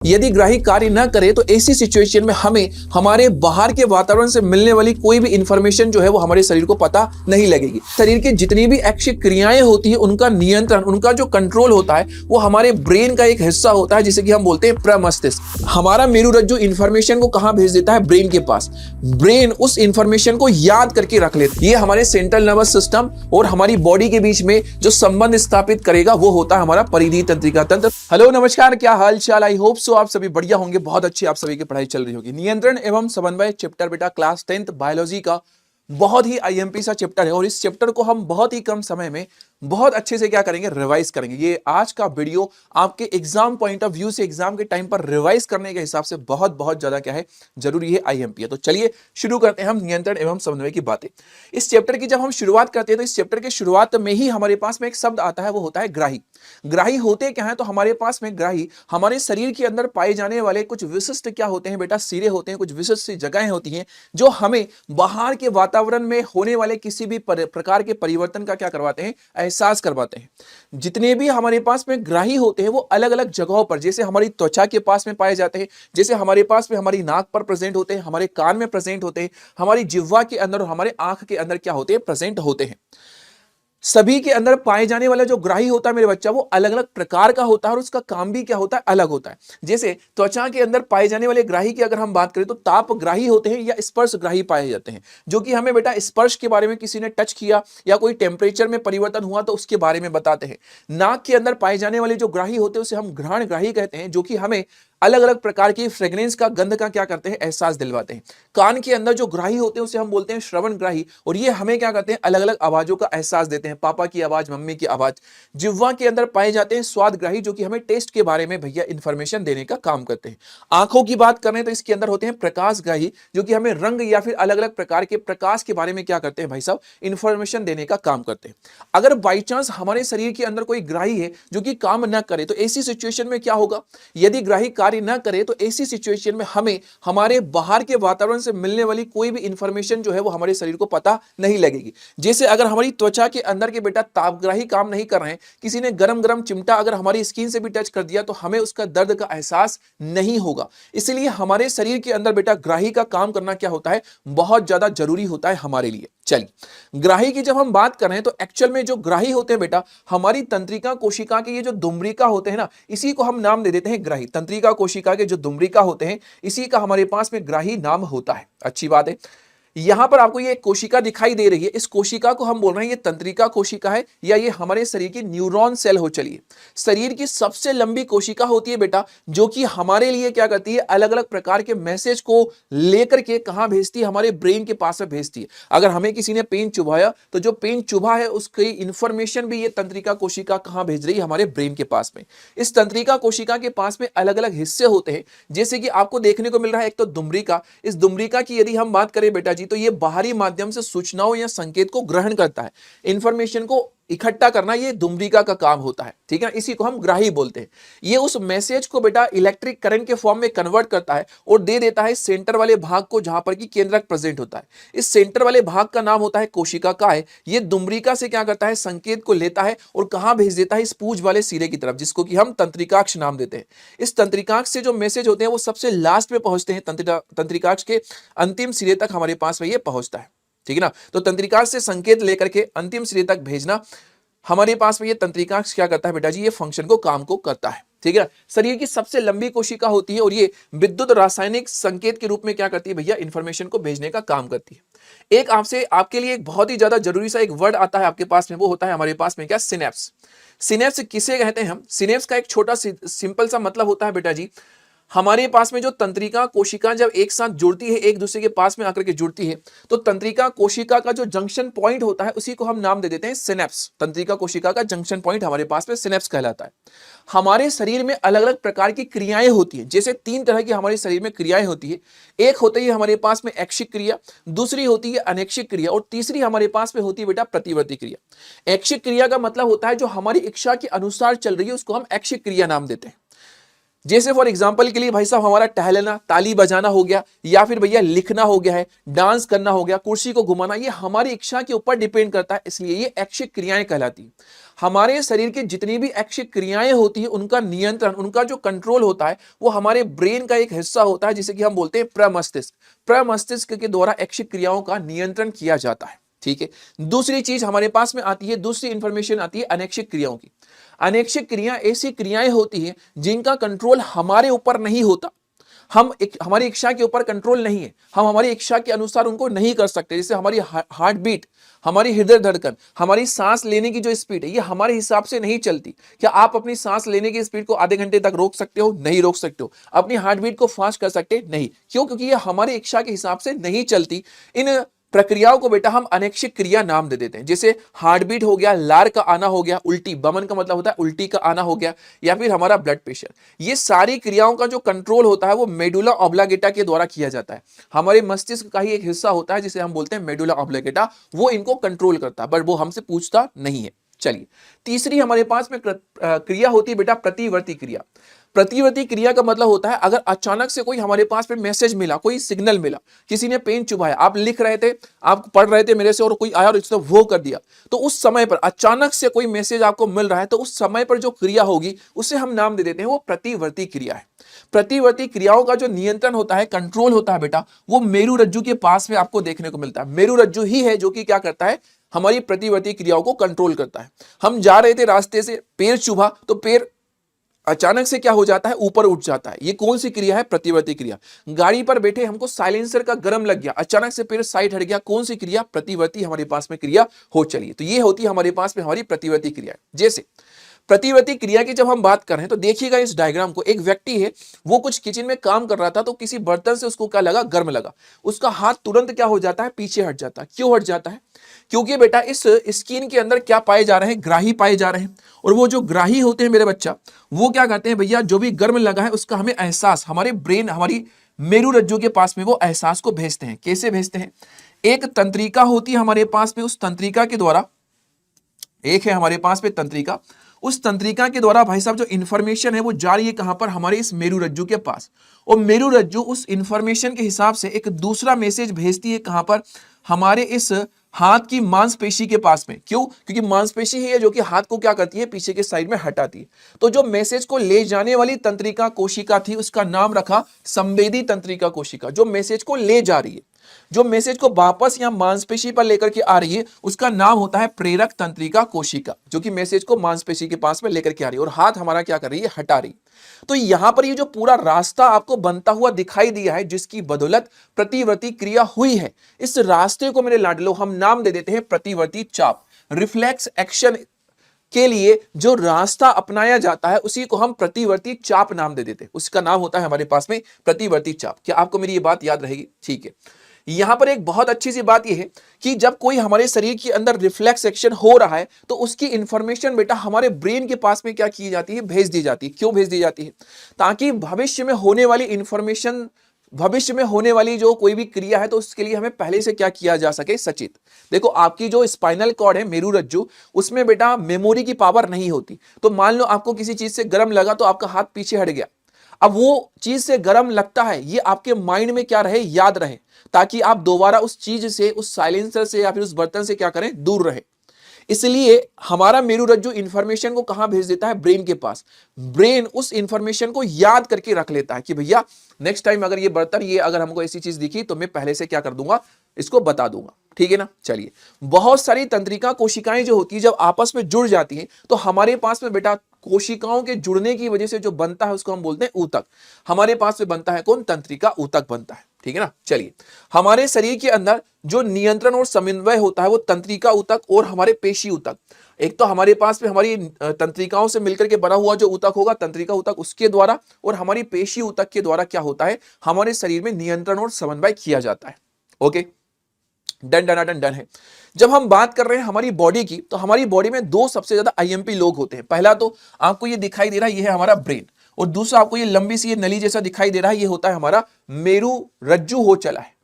यदि ग्राही कार्य न करे तो ऐसी सिचुएशन में हमें हमारे बाहर के वातावरण से मिलने वाली कोई भी इंफॉर्मेशन जो है वो हमारे शरीर को पता नहीं लगेगी। शरीर की जितनी भी ऐच्छिक क्रियाएं होती है उनका नियंत्रण, उनका जो कंट्रोल होता है वो हमारे ब्रेन का एक हिस्सा होता है जिसे कि हम बोलते हैं प्रमस्तिष्क। हमारा मेरुरज्जु इंफॉर्मेशन को कहां भेज देता है? ब्रेन के पास। ब्रेन उस इंफॉर्मेशन को याद करके रख लेता है। ये हमारे सेंट्रल नर्वस सिस्टम और हमारी बॉडी के बीच में जो संबंध स्थापित करेगा वो होता है हमारा परिधीय तंत्रिका तंत्र। हेलो नमस्कार, क्या हाल चाल? आई होप सो आप सभी बढ़िया होंगे, बहुत अच्छी आप सभी की पढ़ाई चल रही होगी। नियंत्रण एवं समन्वय चैप्टर बेटा क्लास 10th बायोलॉजी का बहुत ही आईएमपी सा चैप्टर है और इस चैप्टर को हम बहुत ही कम समय में बहुत अच्छे से क्या करेंगे? रिवाइज करेंगे। ये आज का वीडियो आपके एग्जाम पॉइंट ऑफ व्यू से एग्जाम के टाइम पर रिवाइज करने के हिसाब से बहुत बहुत ज्यादा क्या है? जरूरी है, आईएमपी है। तो चलिए शुरू करते हैं हम नियंत्रण एवं समन्वय की बातें। इस चैप्टर की जब हम शुरुआत करते हैं तो इस चैप्टर के शुरुआत में ही हमारे पास में एक शब्द आता है, वो होता है ग्राही। ग्राही होते क्या है? तो हमारे पास में ग्राही हमारे शरीर के अंदर पाए जाने वाले कुछ विशिष्ट क्या होते हैं बेटा? सिरे होते हैं, कुछ विशिष्ट जगहें होती हैं जो हमें बाहर के वातावरण में होने वाले किसी भी प्रकार के परिवर्तन का क्या करवाते हैं? एहसास करवाते हैं। जितने भी हमारे पास में ग्राही होते हैं वो अलग अलग जगहों पर, जैसे हमारी त्वचा के पास में पाए जाते हैं, जैसे हमारे पास में हमारी नाक पर प्रेजेंट होते हैं, हमारे कान में प्रेजेंट होते हैं, हमारी जिह्वा के अंदर और हमारे आंख के अंदर क्या होते हैं? प्रेजेंट होते हैं। सभी के अंदर पाए जाने वाला जो ग्राही होता है मेरे बच्चा, वो अलग अलग प्रकार का होता है और उसका काम भी क्या होता है? अलग होता है। जैसे त्वचा के अंदर पाए जाने वाले ग्राही की अगर हम बात करें तो ताप ग्राही होते हैं या स्पर्श ग्राही पाए जाते हैं, जो कि हमें बेटा स्पर्श के बारे में किसी ने टच किया या कोई टेम्परेचर में परिवर्तन हुआ तो उसके बारे में बताते हैं। नाक के अंदर पाए जाने वाले जो ग्राही होते हैं उसे हम घ्राण ग्राही कहते हैं, जो कि हमें अलग अलग प्रकार की फ्रेग्रेंस का, गंध का क्या करते हैं? एहसास दिलवाते हैं। कान के अंदर जो ग्राही होते हैं उसे हम बोलते हैं श्रवण ग्राही, और ये हमें क्या करते हैं? अलग अलग आवाजों का एहसास देते हैं, पापा की आवाज, मम्मी की आवाज। जिह्वा के अंदर पाए जाते हैं स्वाद ग्राही, जो कि हमें टेस्ट के बारे में भैया इंफॉर्मेशन देने का काम करते हैं। आंखों की बात करें तो इसके अंदर होते हैं प्रकाश ग्राही, जो कि हमें रंग या फिर अलग अलग प्रकार के प्रकाश के बारे में क्या करते हैं भाई साहब? इंफॉर्मेशन देने का काम करते हैं। अगर बाई चांस हमारे शरीर के अंदर कोई ग्राही है जो कि काम न करे तो ऐसी सिचुएशन में क्या होगा? यदि ग्राही कार्य न करे तो ऐसी सिचुएशन में हमें हमारे बाहर के वातावरण से मिलने वाली कोई भी इंफॉर्मेशन जो है वो हमारे शरीर को पता नहीं लगेगी। जैसे अगर हमारी त्वचा के अंदर के बेटा तापग्राही काम नहीं कर रहे हैं, किसी ने गरम गरम चिमटा अगर हमारी स्किन से भी टच कर दिया तो हमें उसका दर्द का एहसास नहीं होगा। इसलिए हमारे शरीर के अंदर बेटा ग्राही का काम करना क्या होता है? बहुत ज्यादा जरूरी होता है हमारे लिए। चलिए, ग्राही की जब हम बात कर रहे हैं तो एक्चुअल में जो ग्राही होते हैं बेटा, हमारी तंत्रिका कोशिका के ये जो दुम्बरिका होते हैं ना, इसी को हम नाम दे देते हैं ग्राही। तंत्रिका कोशिका के जो दुम्बरिका होते हैं इसी का हमारे पास में ग्राही नाम होता है। अच्छी बात है। यहां पर आपको ये कोशिका दिखाई दे रही है, इस कोशिका को हम बोल रहे हैं ये तंत्रिका कोशिका है या ये हमारे शरीर की न्यूरॉन सेल हो। चलिए, शरीर की सबसे लंबी कोशिका होती है बेटा, जो कि हमारे लिए क्या करती है? अलग अलग प्रकार के मैसेज को लेकर के कहां भेजती है? हमारे ब्रेन के पास में भेजती है। अगर हमें किसी ने पेन चुभाया तो जो पेन चुभा है उसकी इंफॉर्मेशन भी ये तंत्रिका कोशिका कहां भेज रही है? हमारे ब्रेन के पास में। इस तंत्रिका कोशिका के पास में अलग अलग हिस्से होते हैं, जैसे कि आपको देखने को मिल रहा है एक तो दुम्बरिका। इस दुम्बरिका की यदि हम बात करें बेटा जी, तो ये बाहरी माध्यम से सूचनाओं या संकेत को ग्रहण करता है, इंफॉर्मेशन को इकट्ठा करना ये दुम्बरिका का काम होता है। ठीक है, इसी को हम ग्राही बोलते हैं। ये उस मैसेज को बेटा इलेक्ट्रिक करंट के फॉर्म में कन्वर्ट करता है और दे देता है सेंटर वाले भाग को, जहां पर कि केंद्रक प्रेजेंट होता है। इस सेंटर वाले भाग का नाम होता है कोशिका काय। ये दुम्बरिका से क्या करता है? संकेत को लेता है और कहां भेज देता है? इस पूंछ वाले सिरे की तरफ, जिसको कि हम तंत्रिकाक्ष नाम देते हैं। इस तंत्रिकाक्ष से जो मैसेज होते हैं वो सबसे लास्ट में पहुंचते हैं, तंत्रिकाक्ष के अंतिम सिरे तक हमारे पास में ये पहुंचता है। ठीक है ना? तो तंत्रिकाक्ष से संकेत लेकर के अंतिम सिरे तक भेजना हमारे पास में ये तंत्रिकाक्ष क्या करता है बेटा जी? ये फंक्शन को, काम को करता है। ठीक है, शरीर की सबसे लंबी कोशिका होती है और ये विद्युत रासायनिक संकेत के रूप में क्या करती है भैया? इंफॉर्मेशन को भेजने का काम करती है। एक आपसे आपके लिए एक बहुत ही ज्यादा जरूरी सा एक वर्ड आता है आपके पास में, वो होता है हमारे पास में क्या? सिनेप्स। सिनेप्स किसे कहते हैं हम? सिनेप्स का एक छोटा सिंपल सा मतलब होता है बेटा जी, हमारे पास में जो तंत्रिका कोशिका जब एक साथ जुड़ती है, एक दूसरे के पास में आकर के जुड़ती है, तो तंत्रिका कोशिका का जो जंक्शन पॉइंट होता है उसी को हम नाम दे देते हैं सिनेप्स। तंत्रिका कोशिका का जंक्शन पॉइंट हमारे पास में सिनेप्स कहलाता है। हमारे शरीर में अलग अलग प्रकार की क्रियाएं होती हैं, जैसे 3 तरह की हमारे शरीर में क्रियाएं होती है। एक होती है हमारे पास में ऐच्छिक क्रिया, दूसरी होती है अनैच्छिक क्रिया और तीसरी हमारे पास में होती है बेटा प्रतिवर्ती क्रिया। ऐच्छिक क्रिया का मतलब होता है जो हमारी इच्छा के अनुसार चल रही है, उसको हम ऐच्छिक क्रिया नाम देते हैं। जैसे फॉर एग्जाम्पल के लिए भाई साहब हमारा टहलना, ताली बजाना हो गया, या फिर भैया लिखना हो गया है, डांस करना हो गया, कुर्सी को घुमाना, ये हमारी इच्छा के ऊपर डिपेंड करता है, इसलिए ये ऐच्छिक क्रियाएं कहलाती हैं। हमारे शरीर की जितनी भी ऐच्छिक क्रियाएं होती है उनका नियंत्रण, उनका जो कंट्रोल होता है वो हमारे ब्रेन का एक हिस्सा होता है जिसे कि हम बोलते हैं प्रमस्तिष्क। प्रमस्तिष्क के द्वारा ऐच्छिक क्रियाओं का नियंत्रण किया जाता है। ठीक है, दूसरी चीज हमारे पास में आती है, दूसरी इंफॉर्मेशन आती है अनैच्छिक क्रियाओं की। अनैच्छिक क्रिया ऐसी क्रियाएं होती हैं जिनका कंट्रोल हमारे ऊपर नहीं होता, हमारी इच्छा के ऊपर कंट्रोल नहीं है, हम हमारी इच्छा के अनुसार उनको नहीं कर सकते। जैसे हमारी हार्ट बीट, हमारी हृदय धड़कन, हमारी सांस लेने की जो स्पीड है ये हमारे हिसाब से नहीं चलती। क्या आप अपनी सांस लेने की स्पीड को आधे घंटे तक रोक सकते हो? नहीं रोक सकते हो। अपनी हार्ट बीट को फास्ट कर सकते? नहीं। क्यों? क्योंकि ये हमारी इच्छा के हिसाब से नहीं चलती। इन प्रक्रियाओं को बेटा हम अनैच्छिक क्रिया नाम दे देते हैं। जैसे हार्ट बीट हो गया, लार का आना हो गया, उल्टी, बमन का मतलब होता है उल्टी का आना हो गया, या फिर हमारा ब्लड प्रेशर। ये सारी क्रियाओं का जो कंट्रोल होता है वो मेडुला ऑब्लांगेटा के द्वारा किया जाता है। हमारे मस्तिष्क का ही एक हिस्सा होता है जिसे हम बोलते हैं मेडुला ऑब्लांगेटा, वो इनको कंट्रोल करता है, बट वो हमसे पूछता नहीं है। चलिए, तीसरी हमारे पास में क्रिया होती है बेटा प्रतिवर्ती क्रिया। प्रतिवर्ती क्रिया का मतलब होता है अगर अचानक से कोई हमारे पास में मैसेज मिला, कोई सिग्नल मिला, किसी ने पेन चुभाया, आप लिख रहे थे, आप पढ़ रहे थे मेरे से और कोई आया और इसने वो कर दिया, तो उस समय पर अचानक से कोई मैसेज आपको मिल रहा है तो उस समय पर जो क्रिया होगी उसे हम नाम दे देते हैं वो प्रतिवर्ती क्रिया है। प्रतिवर्ती क्रियाओं का जो नियंत्रण होता है, कंट्रोल होता है बेटा, वो मेरुरज्जु के पास में आपको देखने को मिलता है। मेरुरज्जु ही है जो कि क्या करता है, हमारी प्रतिवर्ती क्रियाओं को कंट्रोल करता है। हम जा रहे थे रास्ते से, पैर चुभा तो पैर अचानक से क्या हो जाता है, ऊपर उठ जाता है। ये कौन सी क्रिया है? प्रतिवर्ती क्रिया। गाड़ी पर बैठे हमको साइलेंसर का गर्म लग गया, अचानक से पैर साइड हट गया, कौन सी क्रिया? प्रतिवर्ती हमारे पास में क्रिया हो चली। तो ये होती है हमारे पास में हमारी प्रतिवर्ती क्रिया। जैसे प्रतिवर्ती क्रिया की जब हम बात कर रहे हैं तो देखिएगा इस डायग्राम को, एक व्यक्ति है, वो कुछ किचन में काम कर रहा था तो किसी बर्तन से उसको क्या लगा, गर्म लगा, उसका हाथ तुरंत क्या हो जाता है, पीछे हट जाता है। क्यों हट जाता है? क्योंकि बेटा इस स्किन के अंदर क्या पाए जा रहे हैं, ग्राही पाए जा रहे हैं, और वो जो ग्राही होते हैं मेरे बच्चा, वो क्या करते हैं भैया, जो भी गर्म लगा है उसका हमें एहसास, हमारे ब्रेन, हमारी मेरुरज्जु के पास में वो एहसास को भेजते हैं। कैसे भेजते हैं? एक तंत्रिका होती है हमारे पास में, उस तंत्रिका के द्वारा, एक है हमारे पास में तंत्रिका, उस तंत्रिका के द्वारा भाई साहब जो इंफॉर्मेशन है वो जा रही है कहां पर, हमारे इस मेरुरज्जु के पास, और मेरुरज्जु उस इंफॉर्मेशन के हिसाब से एक दूसरा मैसेज भेजती है कहां पर, हमारे इस हाथ की मांसपेशी के पास में। क्यों? क्योंकि मांसपेशी ही है जो कि हाथ को क्या करती है, पीछे के साइड में हटाती है। तो जो मैसेज को ले जाने वाली तंत्रिका कोशिका थी उसका नाम रखा संवेदी तंत्रिका कोशिका। जो मैसेज को ले जा रही है, जो मैसेज को वापस यहां मांसपेशी पर लेकर के आ रही है, उसका नाम होता है प्रेरक तंत्रिका कोशिका, जो कि मैसेज को मांसपेशी के पास में लेकर के आ रही है, और हाथ हमारा क्या कर रही है, हटा रही। तो यहां पर ये जो पूरा रास्ता आपको बनता हुआ दिखाई दिया है जिसकी बदौलत प्रतिवर्ती क्रिया हुई है, इस रास्ते को मेरे लाडलो हम नाम दे देते हैं प्रतिवर्ती चाप। रिफ्लेक्स एक्शन के लिए जो रास्ता अपनाया जाता है उसी को हम प्रतिवर्ती चाप नाम दे देते हैं, उसका नाम होता है हमारे पास में प्रतिवर्ती चाप। क्या आपको मेरी ये बात याद रहेगी? ठीक है। यहां पर एक बहुत अच्छी सी बात यह है कि जब कोई हमारे शरीर के अंदर रिफ्लेक्स एक्शन हो रहा है तो उसकी इंफॉर्मेशन बेटा हमारे ब्रेन के पास में क्या की जाती है, भेज दी जाती है। क्यों भेज दी जाती है? ताकि भविष्य में होने वाली इंफॉर्मेशन, भविष्य में होने वाली जो कोई भी क्रिया है तो उसके लिए हमें पहले से क्या किया जा सके, सचेत। देखो आपकी जो स्पाइनल कॉर्ड है, मेरुरज्जु, उसमें बेटा मेमोरी की पावर नहीं होती। तो मान लो आपको किसी चीज से गर्म लगा तो आपका हाथ पीछे हट गया, अब वो चीज से गर्म लगता है, ये आपके माइंड में क्या रहे, याद रहे, ताकि आप दोबारा उस चीज से, उस साइलेंसर से या फिर उस बर्तन से क्या करें, दूर रहे। इसलिए हमारा मेरुरज्जु इंफॉर्मेशन को कहां भेज देता है, ब्रेन के पास। ब्रेन उस इंफॉर्मेशन को याद करके रख लेता है कि भैया नेक्स्ट टाइम अगर ये बर्तन, ये अगर हमको ऐसी चीज दिखी तो मैं पहले से क्या कर दूंगा, इसको बता दूंगा। ठीक है ना। चलिए, बहुत सारी तंत्रिका कोशिकाएं जो होती है जब आपस में जुड़ जाती हैं तो हमारे पास में बेटा कोशिकाओं के जुड़ने की वजह से जो बनता है उसको हम बोलते हैं ऊतक। हमारे पास में बनता है कौन, तंत्रिका ऊतक बनता है। ठीक है ना। चलिए, हमारे शरीर के अंदर जो नियंत्रण और समन्वय होता है वो तंत्रिका ऊतक और हमारे पेशी ऊतक। एक तो हमारे पास में हमारी तंत्रिकाओं से मिलकर के बना हुआ जो ऊतक होगा, तंत्रिका ऊतक, उसके द्वारा, और हमारी पेशी ऊतक के द्वारा क्या होता है, हमारे शरीर में नियंत्रण और समन्वय किया जाता है। Okay, done done done done है। जब हम बात कर रहे हैं हमारी बॉडी की, तो हमारी बॉडी में दो सबसे ज्यादा आईएमपी लोग होते हैं। पहला तो आपको ये दिखाई दे रहा है, ये है हमारा ब्रेन, और दूसरा आपको ये लंबी सी ये नली जैसा दिखाई दे रहा है, ये होता है हमारा मेरुरज्जु हो चला है।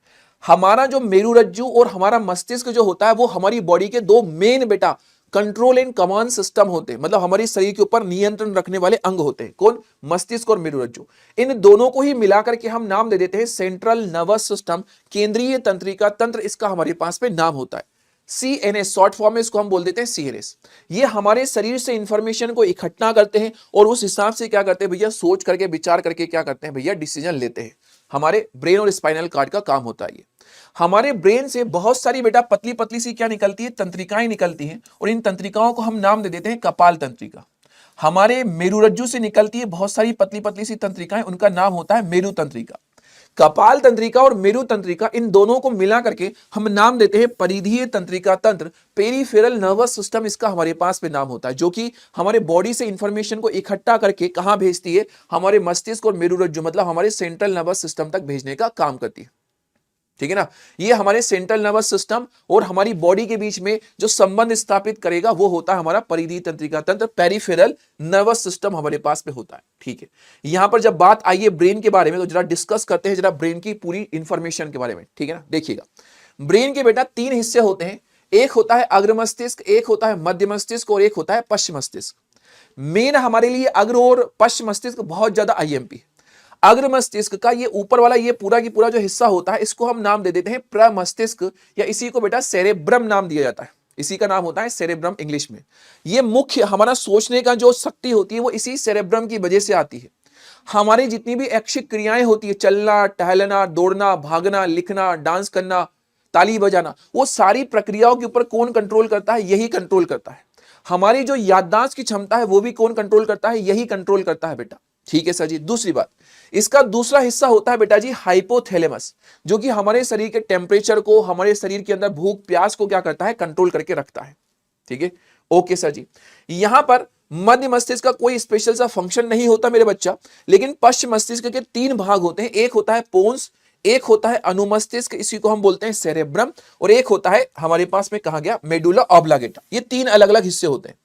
हमारा जो मेरुरज्जु और हमारा मस्तिष्क जो होता है वो हमारी बॉडी के दो मेन बेटा कंट्रोल एंड कमांड सिस्टम होते हैं, मतलब हमारे शरीर के ऊपर नियंत्रण रखने वाले अंग होते हैं। कौन? मस्तिष्क और मेरुरज्जु। इन दोनों को ही मिलाकर के हम नाम दे देते हैं सेंट्रल नर्वस सिस्टम, केंद्रीय तंत्रिका तंत्र इसका हमारे पास में नाम होता है। CNS शॉर्ट फॉर्म में इसको हम बोल देते हैं CNS। ये हमारे शरीर से इंफॉर्मेशन को इकट्ठा करते हैं और उस हिसाब से क्या करते हैं भैया, सोच करके विचार करके क्या करते हैं भैया, डिसीजन लेते हैं। हमारे ब्रेन और स्पाइनल कार्ड का काम होता है ये। हमारे ब्रेन से बहुत सारी बेटा पतली पतली सी क्या निकलती है, तंत्रिकाएं निकलती हैं, और इन तंत्रिकाओं को हम नाम दे देते हैं कपाल तंत्रिका। हमारे मेरुरज्जु से निकलती है बहुत सारी पतली पतली सी तंत्रिकाएं, उनका नाम होता है मेरु तंत्रिका। कपाल तंत्रिका और मेरु तंत्रिका, इन दोनों को मिला करके हम नाम देते हैं परिधीय तंत्रिका तंत्र, पेरिफेरल नर्वस सिस्टम इसका हमारे पास में नाम होता है, जो कि हमारे बॉडी से इंफॉर्मेशन को इकट्ठा करके कहां भेजती है, हमारे मस्तिष्क और मेरुरज्जु मतलब हमारे सेंट्रल नर्वस सिस्टम तक भेजने का काम करती है। ठीक है ना। ये हमारे सेंट्रल नर्वस सिस्टम और हमारी बॉडी के बीच में जो संबंध स्थापित करेगा वो होता है हमारा परिधीय तंत्रिका तंत्र, पेरिफेरल नर्वस सिस्टम हमारे पास में होता है। ठीक है, यहां पर जब बात आई है ब्रेन के बारे में तो जरा डिस्कस करते हैं जरा ब्रेन की पूरी इंफॉर्मेशन के बारे में। ठीक है ना, देखिएगा ब्रेन के बेटा 3 हिस्से होते हैं, एक होता है अग्र मस्तिष्क, एक होता है मध्य मस्तिष्क और एक होता है पश्च मस्तिष्क। मेन हमारे लिए अग्र और पश्च मस्तिष्क बहुत ज्यादा IMP है। अग्र मस्तिष्क का ये ऊपर वाला ये पूरा की पूरा जो हिस्सा होता है इसको हम नाम दे देते हैं प्रमस्तिष्क, या इसी को बेटा सेरेब्रम नाम दिया जाता है, इसी का नाम होता है सेरेब्रम इंग्लिश में। ये मुख्य हमारा सोचने का जो शक्ति होती है वो इसी सेरेब्रम की वजह से आती है। हमारी जितनी भी ऐच्छिक क्रियाएं होती है, चलना, टहलना, दौड़ना, भागना, लिखना, डांस करना, ताली बजाना, वो सारी प्रक्रियाओं के ऊपर कौन कंट्रोल करता है? यही कंट्रोल करता है। हमारी जो याददाश्त की क्षमता है वो भी कौन कंट्रोल करता है? यही कंट्रोल करता है बेटा। ठीक है सर जी। दूसरी बात, इसका दूसरा हिस्सा होता है बेटा जी हाइपोथैलेमस, जो कि हमारे शरीर के टेम्परेचर को, हमारे शरीर के अंदर भूख प्यास को क्या करता है? कंट्रोल करके रखता है। ठीक है, ओके सर जी। यहां पर मध्य मस्तिष्क का कोई स्पेशल सा फंक्शन नहीं होता मेरे बच्चा, लेकिन पश्च मस्तिष्क के 3 भाग होते हैं, एक होता है पोन्स, एक होता है अनुमस्तिष्क, इसी को हम बोलते हैं सेरेब्रम, और एक होता है हमारे पास में कहा गया मेडुला ऑब्लांगेटा। ये 3 अलग अलग हिस्से होते हैं।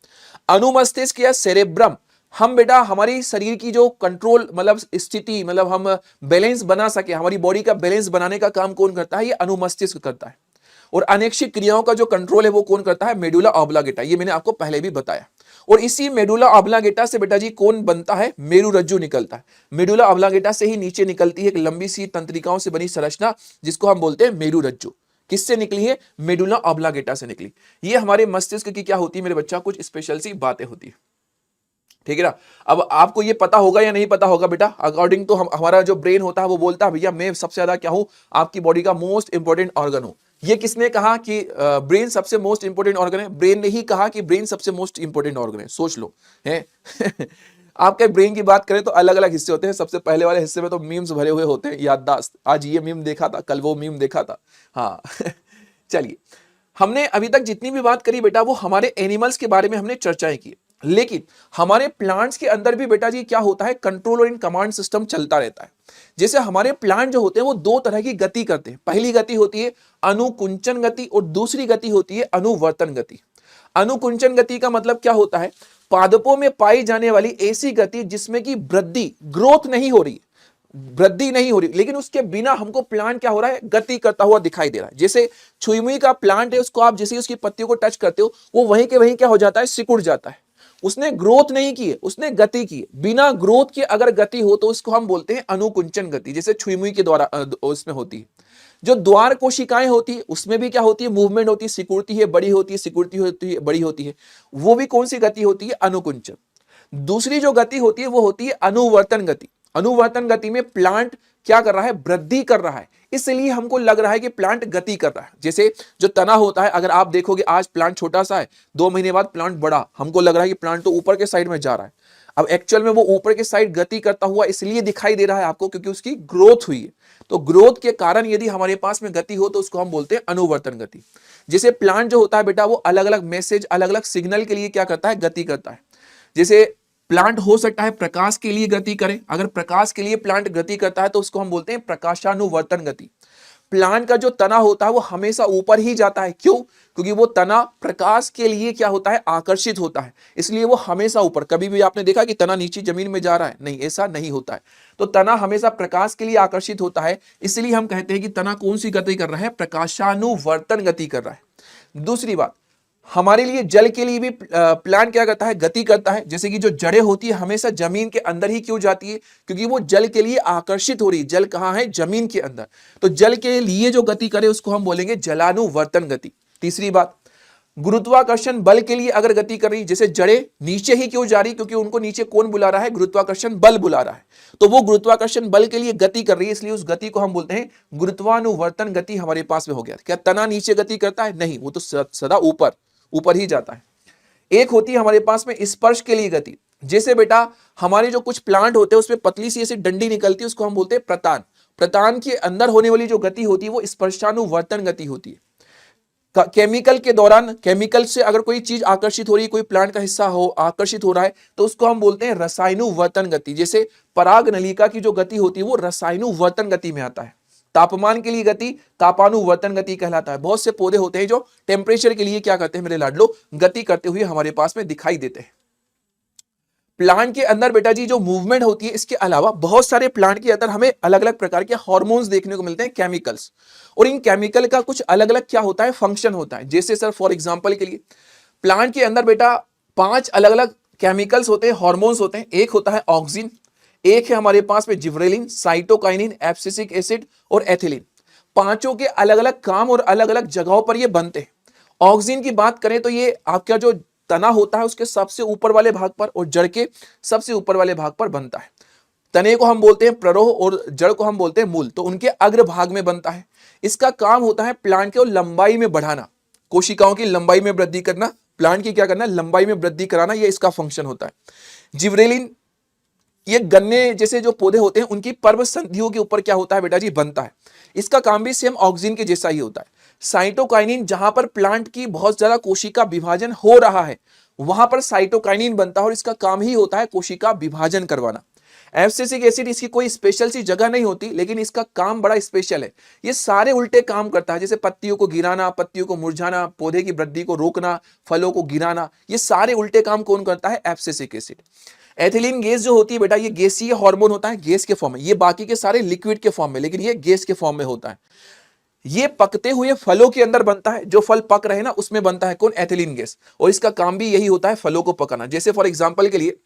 अनुमस्तिष्क या सेरेब्रम हम बेटा हमारी शरीर की जो कंट्रोल मतलब स्थिति, मतलब हम बैलेंस बना सके, हमारी बॉडी का बैलेंस बनाने का काम कौन करता है? ये अनुमस्तिष्क करता है। और अनैच्छिक क्रियाओं का जो कंट्रोल है वो कौन करता है? Medulla oblongata. ये मैंने आपको पहले भी बताया। और इसी मेडुला ऑब्लांगेटा से बेटा जी कौन बनता है? मेरुरज्जु निकलता है। मेडुला ऑब्लांगेटा से ही नीचे निकलती है एक लंबी सी तंत्रिकाओं से बनी संरचना, जिसको हम बोलते हैं मेरुरज्जु। किससे निकली है? मेडुला ऑब्लांगेटा से निकली। ये हमारे मस्तिष्क की क्या होती है मेरे बच्चा? कुछ स्पेशल सी बातें होती है। ठीक है ना। अब आपको ये पता होगा या नहीं पता होगा बेटा, अकॉर्डिंग तो हमारा जो ब्रेन होता है वो बोलता है भैया मैं सबसे ज्यादा क्या हूं? आपकी बॉडी का मोस्ट इंपोर्टेंट ऑर्गन हूं। ये किसने कहा कि ब्रेन सबसे मोस्ट इंपोर्टेंट ऑर्गन है? ब्रेन ने ही कहा कि ब्रेन सबसे मोस्ट इंपोर्टेंट ऑर्गन है। सोच लो है आपके ब्रेन की बात करें तो अलग अलग हिस्से होते हैं। सबसे पहले वाले हिस्से में तो मीम्स भरे हुए होते हैं, याददाश्त, आज ये मीम देखा था, कल वो मीम देखा था। हाँ चलिए, हमने अभी तक जितनी भी बात करी बेटा वो हमारे एनिमल्स के बारे में हमने चर्चाएं की, लेकिन हमारे प्लांट्स के अंदर भी बेटा जी क्या होता है? कंट्रोल और इन कमांड सिस्टम चलता रहता है। जैसे हमारे प्लांट जो होते हैं वो 2 तरह की गति करते हैं। पहली गति होती है अनुकुंचन गति और दूसरी गति होती है अनुवर्तन गति। अनुकुंचन गति का मतलब क्या होता है? पादपों में पाई जाने वाली ऐसी गति जिसमें कि वृद्धि, ग्रोथ नहीं हो रही, वृद्धि नहीं हो रही, लेकिन उसके बिना हमको प्लांट क्या हो रहा है? गति करता हुआ दिखाई दे रहा है। जैसे छुई का प्लांट है, उसको आप जैसे उसकी पत्तियों को टच करते हो वो वहीं के वहीं क्या हो जाता है? सिकुड़ जाता है। उसने ग्रोथ नहीं की है, उसने गति की है। बिना ग्रोथ के अगर गति हो तो उसको हम बोलते हैं अनुकुंचन गति, जैसे छुई के द्वारा उसमें होती है। जो द्वार कोशिकाएं होती है उसमें भी क्या होती है? मूवमेंट होती है, सिकुड़ती है, बड़ी होती है, सिकुड़ती होती है, बड़ी होती है। वो भी कौन सी गति होती है? अनुकुंचन। दूसरी जो गति होती है वो होती है अनुवर्तन गति। अनुवर्तन गति में प्लांट क्या कर रहा है? वृद्धि कर रहा है, इसलिए हमको लग रहा है कि प्लांट गति कर रहा है। जैसे जो तना होता है, अगर आप देखोगे आज प्लांट छोटा सा है, 2 महीने बाद प्लांट बड़ा, हमको लग रहा है कि प्लांट तो ऊपर के साइड में जा रहा है। अब एक्चुअल में वो ऊपर के साइड गति करता हुआ इसलिए दिखाई दे रहा है आपको क्योंकि उसकी ग्रोथ हुई है। तो ग्रोथ के कारण यदि हमारे पास में गति हो तो उसको हम बोलते हैं अनुवर्तन गति। जैसे प्लांट जो होता है बेटा वो अलग अलग मैसेज, अलग अलग सिग्नल के लिए क्या करता है? गति करता है। जैसे प्लांट हो सकता है प्रकाश के लिए गति करे, अगर प्रकाश के लिए प्लांट गति करता है तो उसको हम बोलते हैं प्रकाशानुवर्तन गति। प्लांट का जो तना होता है वो हमेशा ऊपर ही जाता है। क्यों? क्योंकि वो तना प्रकाश के लिए क्या होता है? आकर्षित होता है, इसलिए वो हमेशा ऊपर। कभी भी आपने देखा कि तना नीचे जमीन में जा रहा है? नहीं, ऐसा नहीं होता है। तो तना हमेशा प्रकाश के लिए आकर्षित होता है, इसलिए हम कहते हैं कि तना कौन सी गति कर रहा है? प्रकाशानुवर्तन गति कर रहा है। दूसरी बात, हमारे लिए जल के लिए भी प्लांट क्या करता है, गति करता है। जैसे कि जो जड़ें होती है हमेशा जमीन के अंदर ही क्यों जाती है, क्योंकि वो जल के लिए आकर्षित हो रही है। जल कहां है, जमीन के अंदर। तो जल के लिए जो गति करे उसको हम बोलेंगे जलानुवर्तन गति। तीसरी बात, गुरुत्वाकर्षण बल के लिए अगर गति कर रही, जैसे जड़ें नीचे ही क्यों जा रही, क्योंकि उनको नीचे कौन बुला रहा है, गुरुत्वाकर्षण बल बुला रहा है। तो वो गुरुत्वाकर्षण बल के लिए गति कर रही है, इसलिए उस गति को हम बोलते हैं गुरुत्वानुवर्तन गति हमारे पास में हो गया। क्या तना नीचे गति करता है, नहीं, वो तो सदा ऊपर ऊपर ही जाता है। एक होती है हमारे पास में स्पर्श के लिए गति। जैसे बेटा हमारे जो कुछ प्लांट होते हैं उसमें पतली सी ऐसी डंडी निकलती है, उसको हम बोलते हैं प्रतान। प्रतान के अंदर होने वाली जो गति होती है वो स्पर्शानुवर्तन गति होती है। केमिकल के दौरान, केमिकल से अगर कोई चीज आकर्षित हो रही है, कोई प्लांट का हिस्सा हो आकर्षित हो रहा है, तो उसको हम बोलते हैं रसायनुवर्तन गति। जैसे पराग नलिका की जो गति होती है वो रसायनुवर्तन गति में आता है। तापमान के लिए गति तापानुवर्तन गति कहलाता है। बहुत से पौधे होते हैं जो टेम्परेचर के लिए क्या करते हैं मेरे लाडलो, गति करते हुए हमारे पास में दिखाई देते हैं। प्लांट के अंदर बेटा जी जो मूवमेंट होती है, इसके अलावा बहुत सारे प्लांट के अंदर हमें अलग अलग प्रकार के हार्मोन्स देखने को मिलते हैं, केमिकल्स। और इन केमिकल का कुछ अलग अलग क्या होता है, फंक्शन होता है। जैसे सर फॉर एग्जांपल के लिए प्लांट के अंदर बेटा 5 अलग अलग केमिकल्स होते हैं, हार्मोन्स होते हैं। एक होता है ऑक्सिन, एक है हमारे पास में जिब्रेलिन, साइटोकाइनिन, एब्सिसिक एसिड और एथिलीन। पांचों के अलग अलग काम और अलग अलग जगहों पर ये बनते हैं। ऑक्सिन की बात करें तो ये आपका जो तना होता है उसके सबसे ऊपर वाले भाग पर और जड़ के सबसे ऊपर वाले भाग पर बनता है। तने को हम बोलते हैं प्ररोह और जड़ को हम बोलते हैं मूल, तो उनके अग्र भाग में बनता है। इसका काम होता है प्लांट को लंबाई में बढ़ाना, कोशिकाओं की लंबाई में वृद्धि करना, प्लांट की क्या करना, लंबाई में वृद्धि कराना, यह इसका फंक्शन होता है। जिब्रेलिन ये गन्ने जैसे जो पौधे होते हैं उनकी पर्व संधियों के ऊपर क्या होता है बेटा जी, बनता है। इसका काम भी सेम ऑक्सिन के जैसा ही होता है। साइटोकाइनिन, जहां पर प्लांट की बहुत ज्यादा कोशिका विभाजन हो रहा है वहां पर साइटोकाइनिन बनता है और इसका काम ही होता है कोशिका विभाजन करवाना। एब्सिसिक एसिड, इसकी कोई स्पेशल सी जगह नहीं होती लेकिन इसका काम बड़ा स्पेशल है। ये सारे उल्टे काम करता है, जैसे पत्तियों को गिराना, पत्तियों को मुरझाना, पौधे की वृद्धि को रोकना, फलों को गिराना, ये सारे उल्टे काम कौन करता है, एब्सिसिक एसिड। एथिलीन गैस जो होती है बेटा, ये गैसीय हार्मोन होता है, गैस के फॉर्म में। ये बाकी के सारे लिक्विड के फॉर्म में, लेकिन ये गैस के फॉर्म में होता है। ये पकते हुए फलों के अंदर बनता है, जो फल पक रहे ना उसमें बनता है कौन, एथिलीन गैस। और इसका काम भी यही होता है, फलों को पकाना। जैसे फॉर एग्जांपल के लिए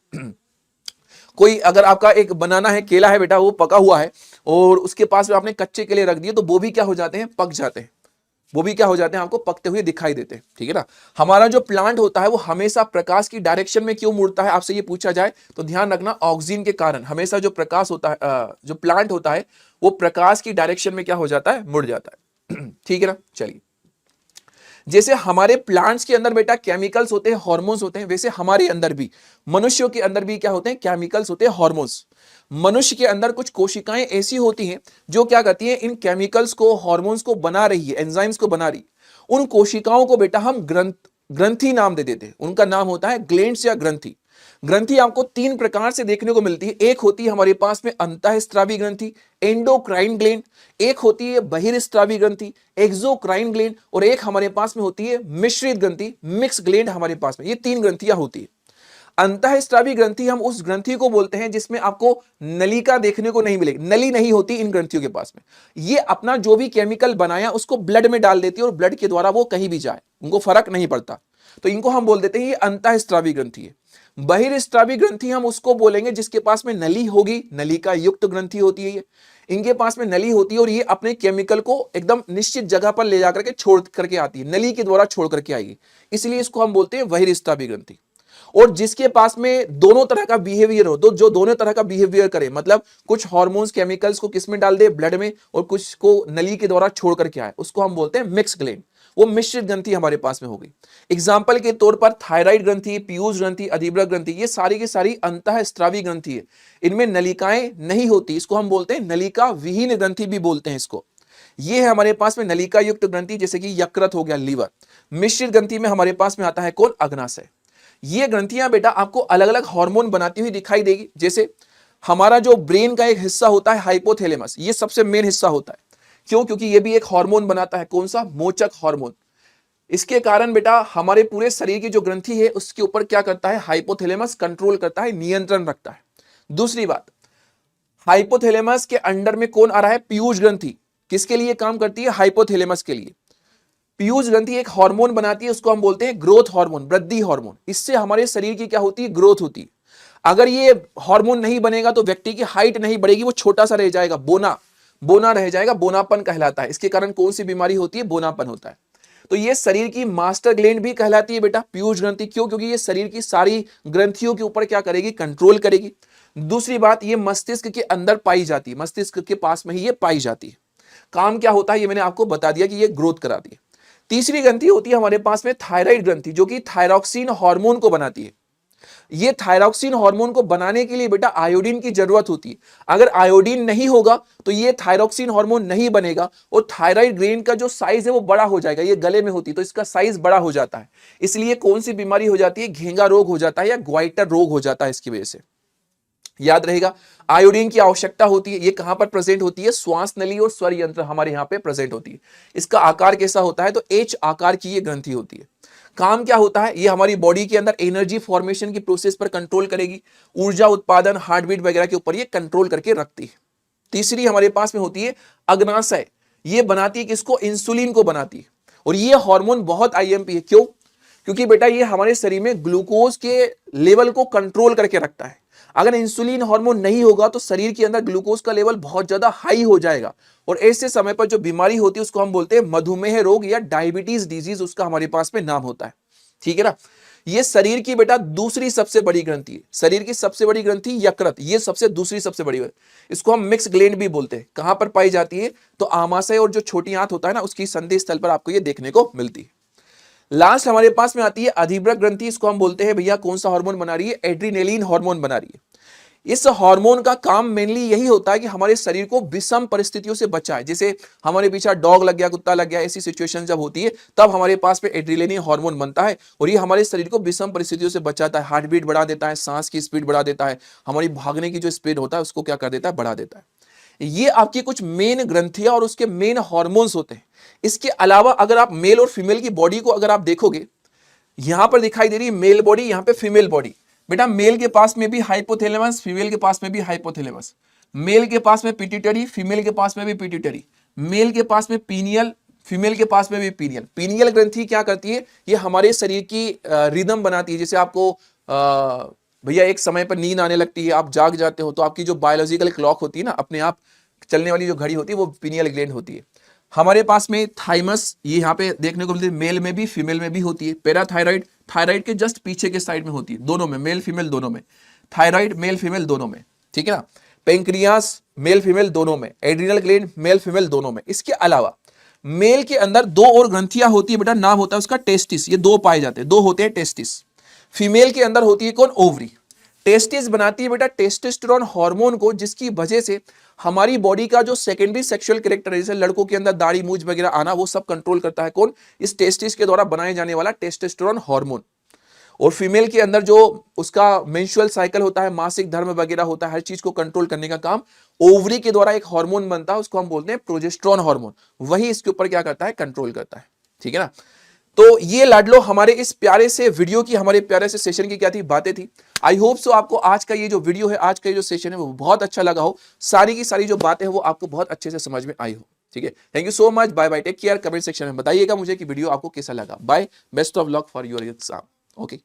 कोई अगर आपका एक बनाना है, केला है बेटा, वो पका हुआ है और उसके पास में आपने कच्चे केले रख दिए तो वो भी क्या हो जाते हैं, पक जाते हैं। वो भी क्या हो जाते हैं, आपको पकते हुए दिखाई देते हैं। ठीक है ना। हमारा जो प्लांट होता है वो हमेशा प्रकाश की डायरेक्शन में क्यों मुड़ता है, आपसे ये पूछा जाए तो ध्यान रखना, ऑक्सीजन के कारण हमेशा जो प्रकाश होता है, जो प्लांट होता है वो प्रकाश की डायरेक्शन में क्या हो जाता है, मुड़ जाता है। ठीक है ना। चलिए, जैसे हमारे प्लांट्स के अंदर बेटा केमिकल्स होते हैं, हार्मोन्स होते हैं, वैसे हमारे अंदर भी, मनुष्यों के अंदर भी क्या होते हैं, केमिकल्स होते हैं, हार्मोन्स। मनुष्य के अंदर कुछ कोशिकाएं ऐसी होती हैं जो क्या करती हैं, इन केमिकल्स को, हार्मोन्स को बना रही है, एंजाइम्स को बना रही। उन कोशिकाओं को बेटा हम ग्रंथि नाम दे देते हैं। उनका नाम होता है ग्लैंड्स या ग्रंथि। ग्रंथि आपको 3 प्रकार से देखने को मिलती है। एक होती है हमारे पास में अंतःस्रावी ग्रंथि, एंडोक्राइन ग्लैंड। एक होती है बहिर्स्रावी ग्रंथि, एक्सोक्राइन ग्लैंड। और एक हमारे पास में होती है मिश्रित ग्रंथि, मिक्स ग्लैंड हमारे पास में। ये 3 ग्रंथियां होती है। अंतःस्रावी ग्रंथि हम उस ग्रंथि को बोलते हैं जिसमें आपको नलिका देखने को नहीं मिलेगी, नली नहीं होती इन ग्रंथियों के पास में। ये अपना जो भी केमिकल बनाया उसको ब्लड में डाल देती है और ब्लड के द्वारा वो कहीं भी जाए, उनको फर्क नहीं पड़ता। तो इनको हम बोल देते हैं ये अंतःस्रावी ग्रंथि है। बहिर्स्रावी ग्रंथि हम उसको बोलेंगे जिसके पास में नली होगी, नलिका युक्त ग्रंथि होती है ये। इनके पास में नली होती है और ये अपने केमिकल को एकदम निश्चित जगह पर ले जाकर के छोड़ करके आती है, नली के द्वारा छोड़ करके आएगी, इसलिए इसको हम बोलते हैं बहिर्स्रावी ग्रंथि। और जिसके पास में दोनों तरह का बिहेवियर हो, जो दोनों तरह का बिहेवियर करे, मतलब कुछ हार्मोन्स केमिकल्स को किस में डाल दे, ब्लड में, और कुछ को नली के द्वारा छोड़ करके आए, उसको हम बोलते हैं मिक्स ग्लैंड। वो मिश्रित ग्रंथि हमारे पास में होगी। एग्जाम्पल के तौर पर थायराइड ग्रंथि, पीयूष ग्रंथि, अधिब्रक ग्रंथि, ये सारी की सारी अंतःस्रावी ग्रंथि है। इनमें नलिकाएं नहीं होती, इसको हम बोलते हैं नलिका विहीन ग्रंथि भी बोलते हैं इसको। ये है हमारे पास में नलिका युक्त ग्रंथि, जैसे कि यकृत हो गया, लीवर। मिश्रित ग्रंथि में हमारे पास में आता है कौन, अग्नाशय। ये ग्रंथियां बेटा आपको अलग अलग हार्मोन बनाती हुई दिखाई देगी। जैसे हमारा जो ब्रेन का एक हिस्सा होता है हाइपोथैलेमस, ये सबसे मेन हिस्सा होता है। क्यों, क्योंकि ये भी एक हार्मोन बनाता है, कौन सा, मोचक हार्मोन। इसके कारण बेटा हमारे पूरे शरीर की जो ग्रंथि है उसके ऊपर क्या करता है, हाइपोथैलेमस कंट्रोल करता है, नियंत्रण रखता है। दूसरी बात, हाइपोथैलेमस के अंडर में कौन आ रहा है, पीयूष ग्रंथि। किसके लिए काम करती है, हाइपोथैलेमस के लिए। पीयूष ग्रंथि एक हार्मोन बनाती है, उसको हम बोलते हैं ग्रोथ हार्मोन, वृद्धि हार्मोन। इससे हमारे शरीर की क्या होती है, ग्रोथ होती है। अगर ये हार्मोन नहीं बनेगा तो व्यक्ति की हाइट नहीं बढ़ेगी, वो छोटा सा रह जाएगा, बोना बोना रह जाएगा, बोनापन कहलाता है। इसके कारण कौन सी बीमारी होती है, बोनापन होता है। तो ये शरीर की मास्टर ग्लैंड भी कहलाती है बेटा पीयूष ग्रंथि। क्यों? क्योंकि ये शरीर की सारी ग्रंथियों के ऊपर क्या करेगी, कंट्रोल करेगी। दूसरी बात, ये मस्तिष्क के अंदर पाई जाती है, मस्तिष्क के पास में ही ये पाई जाती है। काम क्या होता है ये मैंने आपको बता दिया कि ये ग्रोथ कराती है। तीसरी ग्रंथि होती है हमारे पास में थायराइड ग्रंथि, जो कि थायरॉक्सिन हार्मोन को बनाती है। ये थायरॉक्सिन हार्मोन को बनाने के लिए बेटा आयोडीन की जरूरत होती है। अगर आयोडीन नहीं होगा तो ये थायरॉक्सिन हार्मोन नहीं बनेगा और थायराइड ग्लैंड का जो साइज है वो बड़ा हो जाएगा। ये गले में होती है तो इसका साइज बड़ा हो जाता है। इसलिए कौन सी बीमारी हो जाती है, घेंगा रोग हो जाता है या ग्वाइटर रोग हो जाता है इसकी वजह से। याद रहेगा, आयोडीन की आवश्यकता होती है। ये कहां पर प्रेजेंट होती है, श्वास नली और स्वर यंत्र हमारे यहां पे प्रेजेंट होती है। इसका आकार कैसा होता है, तो एच आकार की ये ग्रंथि होती है। काम क्या होता है, ये हमारी बॉडी के अंदर एनर्जी फॉर्मेशन की प्रोसेस पर कंट्रोल करेगी, ऊर्जा उत्पादन, हार्टबीट वगैरह के ऊपर ये कंट्रोल करके रखती है। तीसरी हमारे पास में होती है अग्नाशय। ये बनाती है किसको, इंसुलिन को बनाती है। और ये हार्मोन बहुत आईएमपी है। क्यों? क्योंकि बेटा ये हमारे शरीर में ग्लूकोज के लेवल को कंट्रोल करके रखता है। अगर इंसुलिन हार्मोन नहीं होगा तो शरीर के अंदर ग्लूकोज का लेवल बहुत ज्यादा हाई हो जाएगा और ऐसे समय पर जो बीमारी होती है उसको हम बोलते हैं मधुमेह रोग या डायबिटीज डिजीज, उसका हमारे पास में नाम होता है। ठीक है ना। ये शरीर की बेटा दूसरी सबसे बड़ी ग्रंथि है। शरीर की सबसे बड़ी ग्रंथि यकृत, ये सबसे दूसरी सबसे बड़ी है। इसको हम मिक्स ग्लैंड भी बोलते हैं। कहां पर पाई जाती है, तो आमाशय और जो छोटी आंत होता है ना, उसकी संधि स्थल पर आपको ये देखने को मिलती है। लास्ट हमारे पास में आती है अधिभ्रक ग्रंथि। इसको हम बोलते हैं भैया कौन सा हार्मोन बना रही है, एड्रीनेलिन हार्मोन बना रही है। इस हार्मोन का काम मेनली यही होता है कि हमारे शरीर को विषम परिस्थितियों से बचाए। जैसे हमारे पीछे डॉग लग गया, कुत्ता लग गया, ऐसी सिचुएशन जब होती है तब हमारे पास में एड्रेनालिन हार्मोन बनता है और ये हमारे शरीर को विषम परिस्थितियों से बचाता है। हार्ट बीट बढ़ा देता है, सांस की स्पीड बढ़ा देता है, हमारी भागने की जो स्पीड होता है उसको क्या कर देता है, बढ़ा देता है। ये आपकी कुछ मेन ग्रंथियां और उसके मेन हार्मोन्स होते हैं। इसके अलावा अगर आप मेल और फीमेल की बॉडी को अगर आप देखोगे, यहां पर दिखाई दे रही है मेल बॉडी, यहां पे फीमेल बॉडी। बेटा मेल के पास में भी हाइपोथैलेमस, फीमेल के पास में भी हाइपोथैलेमस। मेल के पास में पिट्यूटरी, फीमेल के पास में भी पिट्यूटरी। मेल के पास में पीनियल, फीमेल के पास में भी पीनियल। पीनियल ग्रंथि क्या करती है, ये हमारे शरीर की रिदम बनाती है। जैसे आपको भैया एक समय पर नींद आने लगती है, आप जाग जाते हो, तो आपकी जो बायोलॉजिकल क्लॉक होती है ना, अपने आप चलने वाली जो घड़ी होती है, वो पीनियल ग्लैंड होती है। हमारे पास में थाइमस, ये यहाँ पे देखने को मिलती है, मेल में भी फीमेल में भी होती है। पैराथायराइड थायराइड के जस्ट पीछे के साइड में होती है, दोनों में, मेल फीमेल दोनों में। थायराइड मेल फीमेल दोनों में, ठीक है ना। पेंक्रियास मेल फीमेल दोनों में। एड्रिनल ग्लैंड मेल फीमेल दोनों में। इसके अलावा मेल के अंदर दो और ग्रंथियां होती है बेटा, नाम होता है उसका टेस्टिस। ये दो पाए जाते हैं, दो होते हैं टेस्टिस। फीमेल के अंदर होती है कौन, ओवरी। टेस्टिस बनाती है बेटा टेस्टोस्टेरोन हार्मोन को, जिसकी वजह से हमारी बॉडी का जो सेकेंडरी सेक्सुअल कैरेक्टर है, जैसे लड़कों के अंदर दाढ़ी मूंछ वगैरह आना, वो सब कंट्रोल करता है कौन, इस टेस्टिस के द्वारा बनाए जाने वाला टेस्टोस्टेरोन हार्मोन। और फीमेल के अंदर जो उसका मेंस्ट्रुअल साइकिल होता है, मासिक धर्म वगैरह होता है, हर चीज को कंट्रोल करने का काम ओवरी के द्वारा एक हार्मोन बनता है, उसको हम बोलते हैं प्रोजेस्टेरोन हार्मोन। वही इसके ऊपर क्या करता है, कंट्रोल करता है। ठीक है ना। तो ये लाडलो हमारे इस प्यारे से वीडियो की, हमारे प्यारे से सेशन की क्या थी, बातें थी। आई होप सो आपको आज का ये जो वीडियो है, आज का ये जो सेशन है, वो बहुत अच्छा लगा हो। सारी की सारी जो बातें हैं वो आपको बहुत अच्छे से समझ में आई हो। ठीक है, thank you so much, bye bye, take care. Comment section में बताइएगा मुझे कि वीडियो आपको कैसा लगा। Bye, best of luck for your exam. Okay.